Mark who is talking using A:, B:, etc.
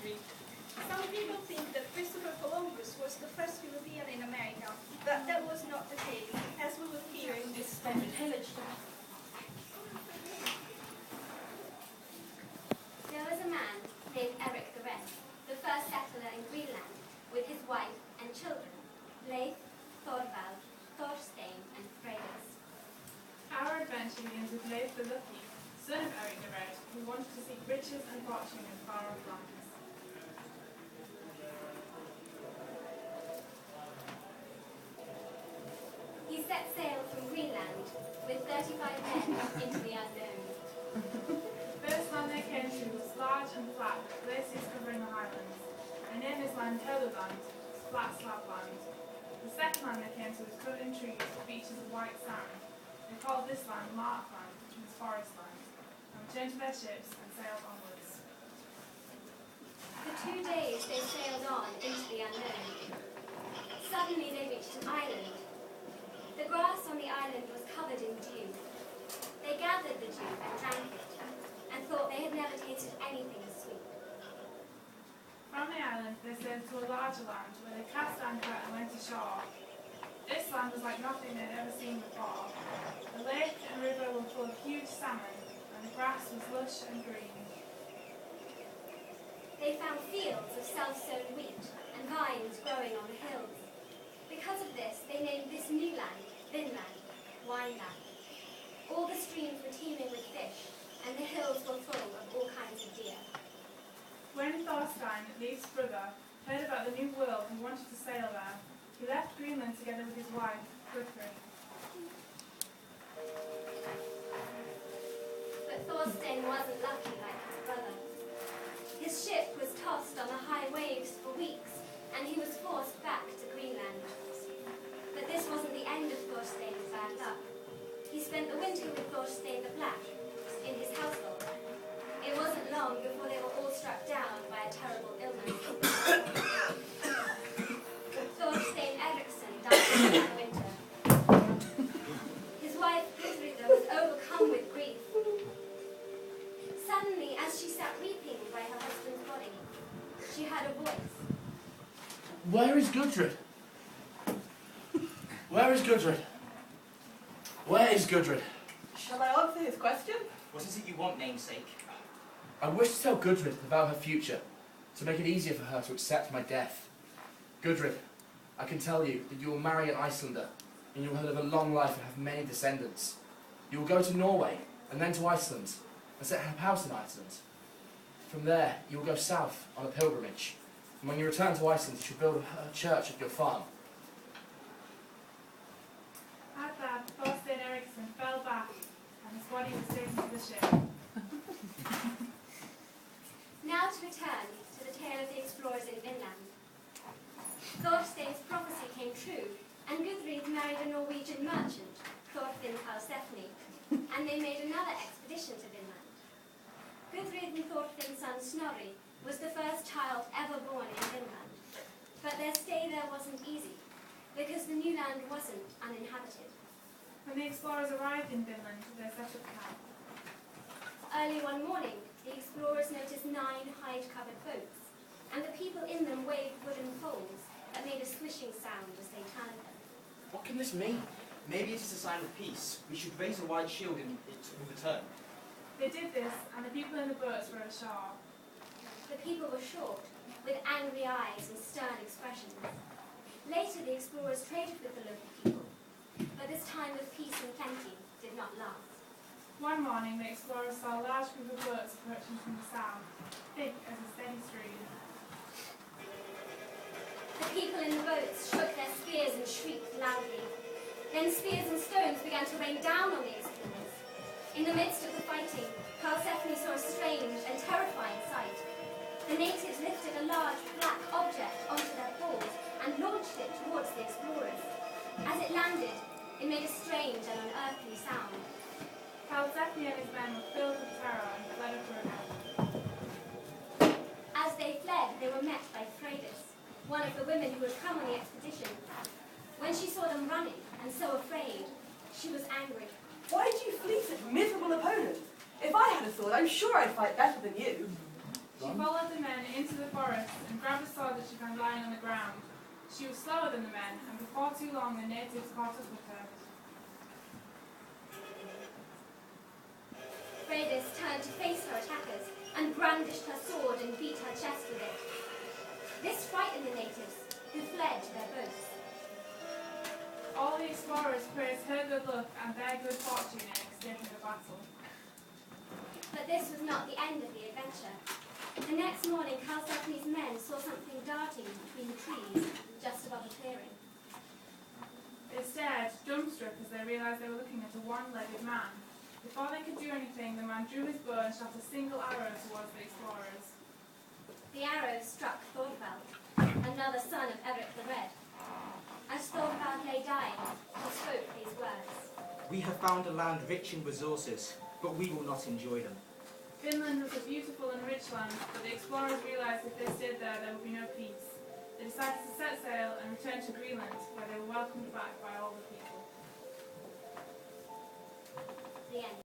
A: history.
B: Some people think that Christopher Columbus was the first European in America, but that was not the case, as we will hear in this story.
C: There was a man named Eric the Red, the first settler in Greenland, with his wife and children, Leif, Thorvald, Thorstein, and Freydis.
A: Our adventure begins with Leif the Lucky, son of Eric the Red, who wanted to seek riches and fortune in far-off lands.
C: He set sail from Greenland with 35 men into the unknown.
A: The first land they came to was large and flat, with glaciers covering the highlands. They named this land Helluland, flat slab land. The second land they came to was covered in trees with beaches of white sand. They called this land Markland, which means forest land, and returned to their ships and sailed onwards.
C: For 2 days they sailed on into the unknown. Suddenly they reached an island. The grass on the island was covered in dew. They gathered the dew and drank it, and thought they had never tasted anything as sweet.
A: From the island they sailed to a larger land, where they cast anchor and went ashore. This land was like nothing they had ever seen before. The lake and river were full of huge salmon, and the grass was lush and green.
C: They found fields of self-sown wheat and vines growing on the hills. Because of this, they named this new land Vinland, Wineland. All the streams were teeming with fish, and the hills were full of all kinds of deer.
A: When Thorstein, Leif's brother, heard about the new world and wanted to sail there, he left Greenland together with his wife, Guthrie.
C: But Thorstein wasn't lucky like his brother. His ship was tossed on the high waves for weeks, and he was forced back to Greenland. But this wasn't the end of Thorstein's bad luck. He spent the winter with Thorstein the Black in his household. It wasn't long before they were all struck down by a terrible illness. Thorstein Eriksson died in that winter. His wife Guthrie was overcome with grief. Suddenly, as she sat weeping by her husband's body, she heard a voice.
D: Where is Gudrid? Where is Gudrid? Where is Gudrid?
E: Shall I answer his question?
F: What is it you want, namesake?
D: I wish to tell Gudrid about her future, to make it easier for her to accept my death. Gudrid, I can tell you that you will marry an Icelander, and you will live a long life and have many descendants. You will go to Norway, and then to Iceland, and set up house in Iceland. From there, you will go south on a pilgrimage, and when you return to Iceland, you shall build a church at your farm.
A: At that, Thorstein Eriksson fell back, and his body was taken to the ship.
C: Now to return to the tale of the explorers in Vinland. Thorstein's prophecy came true, and Guthrie married a Norwegian merchant, Thorfinn Karlsefni, and they made another expedition to Vinland. Guthrie and Thorfinn's son Snorri was the first child ever born in Vinland, but their stay there wasn't easy, because the new land wasn't uninhabited.
A: When the explorers arrived in Vinland, they set up camp.
C: Early one morning, the explorers noticed 9 hide-covered boats, and the people in them waved wooden poles that made a swishing sound as they turned them.
D: What can this mean?
F: Maybe it is a sign of peace. We should raise a white shield in return.
A: They did this, and the people in the boats were ashore.
C: The people were short, with angry eyes and stern expressions. Later, the explorers traded with the local people, but this time of peace and plenty did not last.
A: One morning, the explorers saw a large group of boats approaching from the south, thick as a steady stream.
C: The people in the boats shook their spears and shrieked loudly. Then spears and stones began to rain down on the explorers. In the midst of the fighting, Karlsefni saw a strange and terrifying sight. The natives lifted a large black object onto their poles and launched it towards the explorers. As it landed, it made a strange and unearthly sound.
A: Karlsefni and his men were filled with terror and fled up the river.
C: As they fled, they were met by Freydis, one of the women who had come on the expedition. When she saw them running and so afraid, she was angry.
E: Why did you flee such miserable opponents? If I had a sword, I'm sure I'd fight better than you.
A: She followed the men into the forest and grabbed a sword that she found lying on the ground. She was slower than the men, and before too long the natives caught up with her.
C: Freydis turned to face her attackers and brandished her sword and beat her chest with it. This frightened the natives, who fled to their boats.
A: All the explorers praised her good luck and their good fortune in escaping the battle.
C: But this was not the end of the adventure. The next morning, Karlsefni's men saw something darting between the trees just above the clearing.
A: They stared, dumbstruck, as they realised they were looking at a one-legged man. Before they could do anything, the man drew his bow and shot a single arrow towards the explorers.
C: The arrow struck Thorvald, another son of Eric the Red. As Thorvald lay dying, he spoke these words.
F: We have found a land rich in resources, but we will not enjoy them.
A: Finland was a beautiful and rich land, but the explorers realised if they stayed there, there would be no peace. They decided to set sail and return to Greenland, where they were welcomed back by all the people.